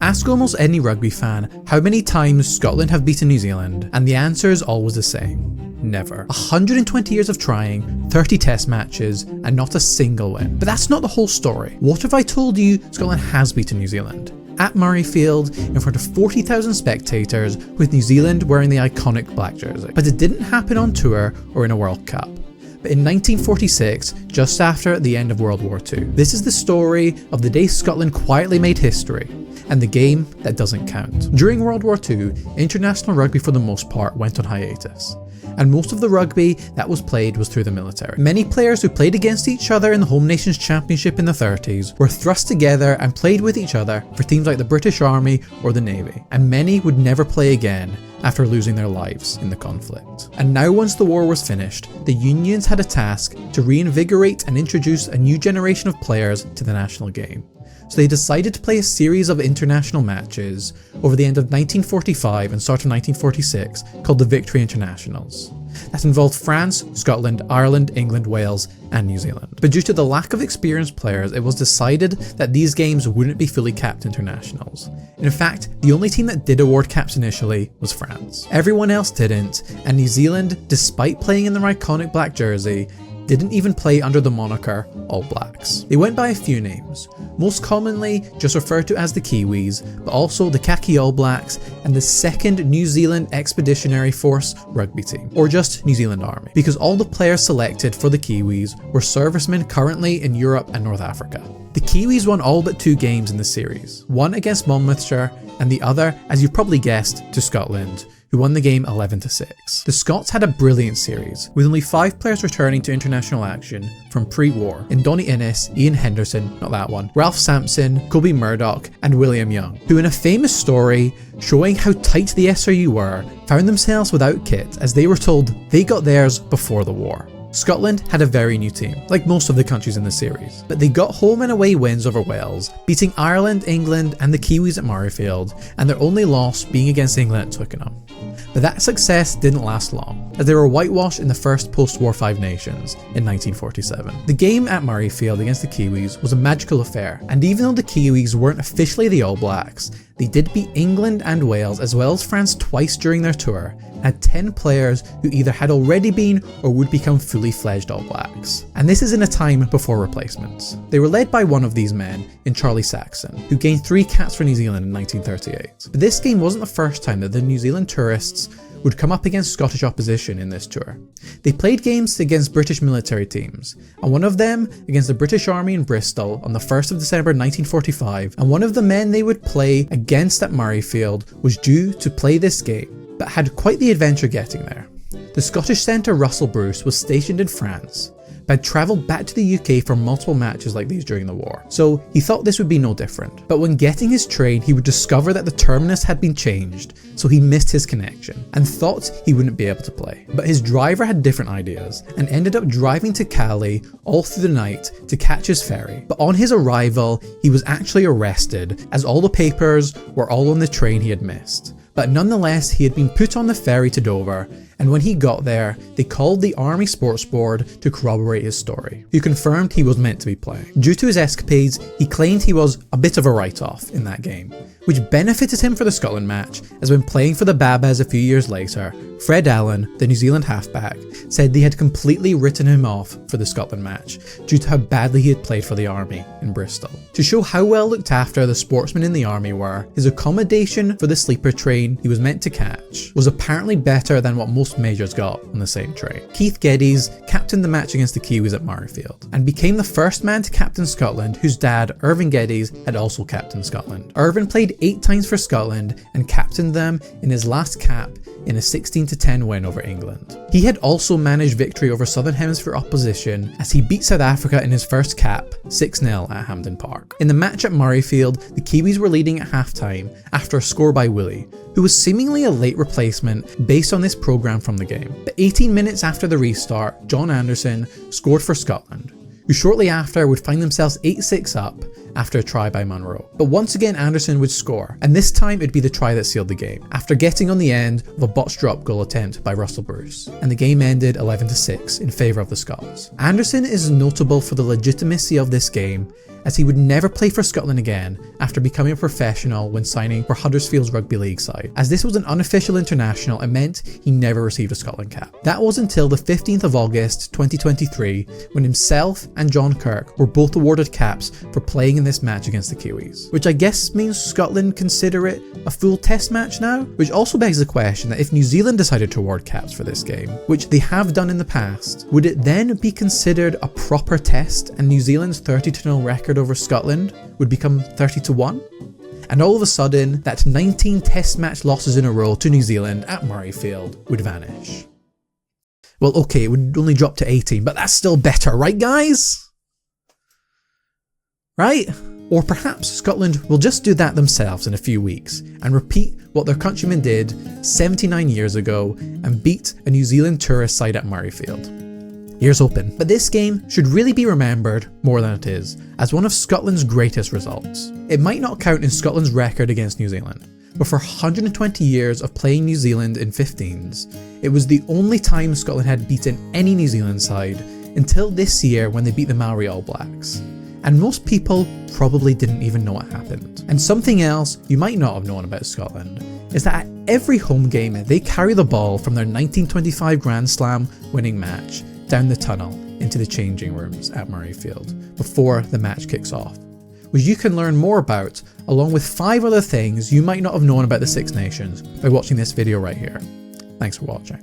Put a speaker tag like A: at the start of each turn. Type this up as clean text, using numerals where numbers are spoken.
A: Ask almost any rugby fan how many times Scotland have beaten New Zealand, and the answer is always the same. Never. 120 years of trying, 30 test matches, and not a single win. But that's not the whole story. What if I told you Scotland has beaten New Zealand? At Murrayfield, in front of 40,000 spectators, with New Zealand wearing the iconic black jersey. But it didn't happen on tour or in a World Cup. But in 1946, just after the end of World War II. This is the story of the day Scotland quietly made history, and the game that doesn't count. During World War II, international rugby for the most part went on hiatus, and most of the rugby that was played was through the military. Many players who played against each other in the Home Nations Championship in the 30s were thrust together and played with each other for teams like the British Army or the Navy, and many would never play again after losing their lives in the conflict. And now, once the war was finished, the unions had a task to reinvigorate and introduce a new generation of players to the national game. So they decided to play a series of international matches over the end of 1945 and start of 1946 called the Victory Internationals. That involved France, Scotland, Ireland, England, Wales, and New Zealand. But due to the lack of experienced players, it was decided that these games wouldn't be fully capped internationals. In fact, the only team that did award caps initially was France. Everyone else didn't, and New Zealand, despite playing in their iconic black jersey, didn't even play under the moniker All Blacks. They went by a few names, most commonly just referred to as the Kiwis, but also the Khaki All Blacks and the 2nd New Zealand Expeditionary Force rugby team, or just New Zealand Army, because all the players selected for the Kiwis were servicemen currently in Europe and North Africa. The Kiwis won all but 2 games in the series, one against Monmouthshire and the other, as you've probably guessed, to Scotland, who won the game 11-6. The Scots had a brilliant series, with only 5 players returning to international action from pre-war in Donny Innes, Ian Henderson, not that one, Ralph Sampson, Kobe Murdoch, and William Young, who in a famous story showing how tight the SRU were, found themselves without kit as they were told they got theirs before the war. Scotland had a very new team, like most of the countries in the series, but they got home and away wins over Wales, beating Ireland, England, and the Kiwis at Murrayfield, and their only loss being against England at Twickenham. But that success didn't last long, as they were whitewashed in the first post-war Five Nations in 1947. The game at Murrayfield against the Kiwis was a magical affair, and even though the Kiwis weren't officially the All Blacks, they did beat England and Wales as well as France twice during their tour, and had 10 players who either had already been or would become fully fledged All Blacks. And this is in a time before replacements. They were led by one of these men in Charlie Saxon, who gained 3 caps for New Zealand in 1938. But this game wasn't the first time that the New Zealand tourists would come up against Scottish opposition in this tour. They played games against British military teams, and one of them against the British Army in Bristol on the 1st of December 1945, and one of the men they would play against at Murrayfield was due to play this game, but had quite the adventure getting there. The Scottish centre Russell Bruce was stationed in France, but had travelled back to the UK for multiple matches like these during the war, so he thought this would be no different. But when getting his train, he would discover that the terminus had been changed, so he missed his connection, and thought he wouldn't be able to play. But his driver had different ideas, and ended up driving to Cali all through the night to catch his ferry. But on his arrival, he was actually arrested, as all the papers were all on the train he had missed. But nonetheless, he had been put on the ferry to Dover, and when he got there, they called the Army Sports Board to corroborate his story, who confirmed he was meant to be playing. Due to his escapades, he claimed he was a bit of a write-off in that game, which benefited him for the Scotland match, as when playing for the Babas a few years later, Fred Allen, the New Zealand halfback, said they had completely written him off for the Scotland match due to how badly he had played for the Army in Bristol. To show how well looked after the sportsmen in the Army were, his accommodation for the sleeper train he was meant to catch was apparently better than what most majors got on the same train. Keith Geddes captained the match against the Kiwis at Murrayfield, and became the first man to captain Scotland whose dad, Irvin Geddes, had also captained Scotland. Irvin played 8 times for Scotland and captained them in his last cap in a 16-10 win over England. He had also managed victory over Southern Hemisphere opposition as he beat South Africa in his first cap 6-0 at Hampden Park. In the match at Murrayfield, the Kiwis were leading at halftime after a score by Willie, who was seemingly a late replacement based on this programme from the game. But 18 minutes after the restart, John Anderson scored for Scotland, who shortly after would find themselves 8-6 up after a try by Munro. But once again Anderson would score, and this time it'd be the try that sealed the game, after getting on the end of a botched drop goal attempt by Russell Bruce, and the game ended 11-6 in favour of the Scots. Anderson is notable for the legitimacy of this game, as he would never play for Scotland again after becoming a professional when signing for Huddersfield's Rugby League side. As this was an unofficial international, it meant he never received a Scotland cap. That was until the 15th of August 2023, when himself and John Kirk were both awarded caps for playing in this match against the Kiwis. Which I guess means Scotland consider it a full test match now? Which also begs the question that if New Zealand decided to award caps for this game, which they have done in the past, would it then be considered a proper test and New Zealand's 30-0 record over Scotland would become 30-1? And all of a sudden, that 19 test match losses in a row to New Zealand at Murrayfield would vanish. Well, okay, it would only drop to 18, but that's still better, right guys? Right? Or perhaps Scotland will just do that themselves in a few weeks and repeat what their countrymen did 79 years ago and beat a New Zealand tourist side at Murrayfield. Here's hoping. But this game should really be remembered more than it is, as one of Scotland's greatest results. It might not count in Scotland's record against New Zealand, but for 120 years of playing New Zealand in 15s, it was the only time Scotland had beaten any New Zealand side until this year when they beat the Maori All Blacks. And most people probably didn't even know what happened. And something else you might not have known about Scotland is that at every home game they carry the ball from their 1925 Grand Slam winning match down the tunnel into the changing rooms at Murrayfield before the match kicks off, which you can learn more about along with 5 other things you might not have known about the Six Nations by watching this video right here. Thanks for watching.